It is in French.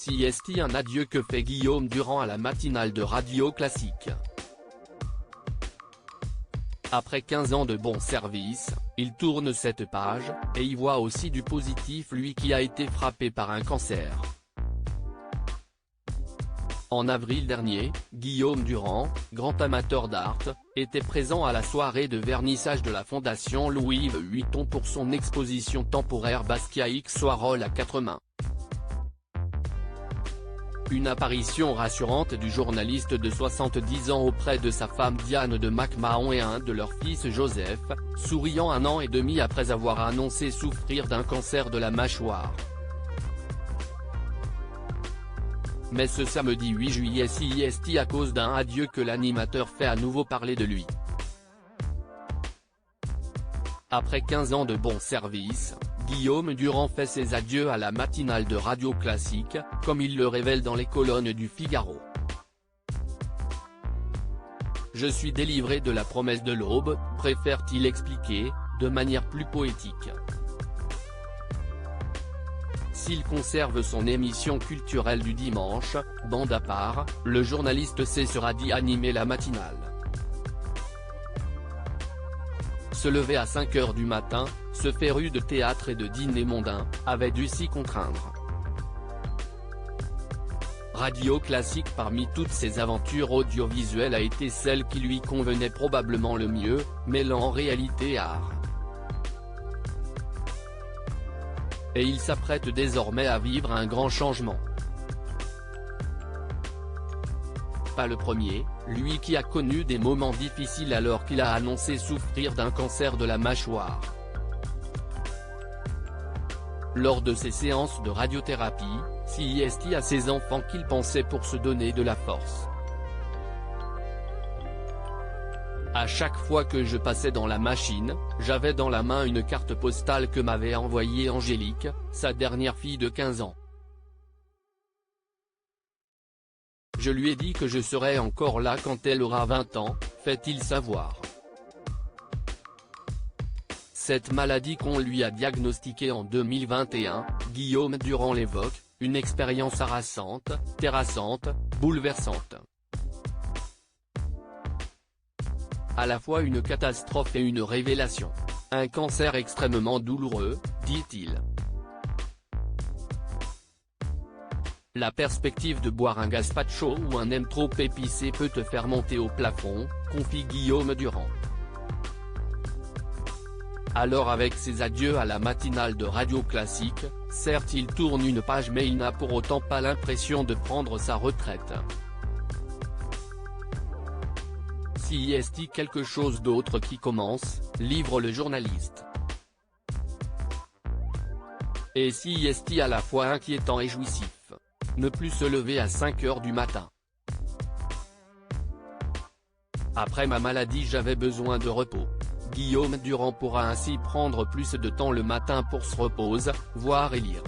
CIST, un adieu que fait Guillaume Durand à la matinale de Radio Classique. Après 15 ans de bon service, il tourne cette page, et y voit aussi du positif, lui qui a été frappé par un cancer. En avril dernier, Guillaume Durand, grand amateur d'art, était présent à la soirée de vernissage de la Fondation Louis Vuitton pour son exposition temporaire Basquiat X Warhol à 4 mains. Une apparition rassurante du journaliste de 70 ans auprès de sa femme Diane de McMahon et un de leurs fils Joseph, souriant 1 an et demi après avoir annoncé souffrir d'un cancer de la mâchoire. Mais ce samedi 8 juillet, CIST, à cause d'un adieu que l'animateur fait à nouveau parler de lui. Après 15 ans de bon service, Guillaume Durand fait ses adieux à la matinale de Radio Classique, comme il le révèle dans les colonnes du Figaro. « Je suis délivré de la promesse de l'aube », préfère-t-il expliquer, de manière plus poétique. S'il conserve son émission culturelle du dimanche, bande à part, le journaliste cessera d'y animer la matinale. Se lever à 5 h du matin, ce féru de théâtre et de dîner mondain, avait dû s'y contraindre. Radio Classique, parmi toutes ses aventures audiovisuelles, a été celle qui lui convenait probablement le mieux, mêlant en réalité art. Et il s'apprête désormais à vivre un grand changement. Pas le premier, lui qui a connu des moments difficiles alors qu'il a annoncé souffrir d'un cancer de la mâchoire. Lors de ses séances de radiothérapie, CIST à ses enfants qu'il pensait pour se donner de la force. À chaque fois que je passais dans la machine, j'avais dans la main une carte postale que m'avait envoyée Angélique, sa dernière fille de 15 ans. Je lui ai dit que je serais encore là quand elle aura 20 ans, fait-il savoir. Cette maladie qu'on lui a diagnostiquée en 2021, Guillaume Durand l'évoque, une expérience harassante, terrassante, bouleversante. À la fois une catastrophe et une révélation. Un cancer extrêmement douloureux, dit-il. La perspective de boire un gazpacho ou un nem trop épicé peut te faire monter au plafond, confie Guillaume Durand. Alors avec ses adieux à la matinale de Radio Classique, certes il tourne une page mais il n'a pour autant pas l'impression de prendre sa retraite. CIST, quelque chose d'autre qui commence, livre le journaliste. Et CIST à la fois inquiétant et jouissif. Ne plus se lever à 5 h du matin. Après ma maladie j'avais besoin de repos. Guillaume Durand pourra ainsi prendre plus de temps le matin pour se reposer, voir et lire.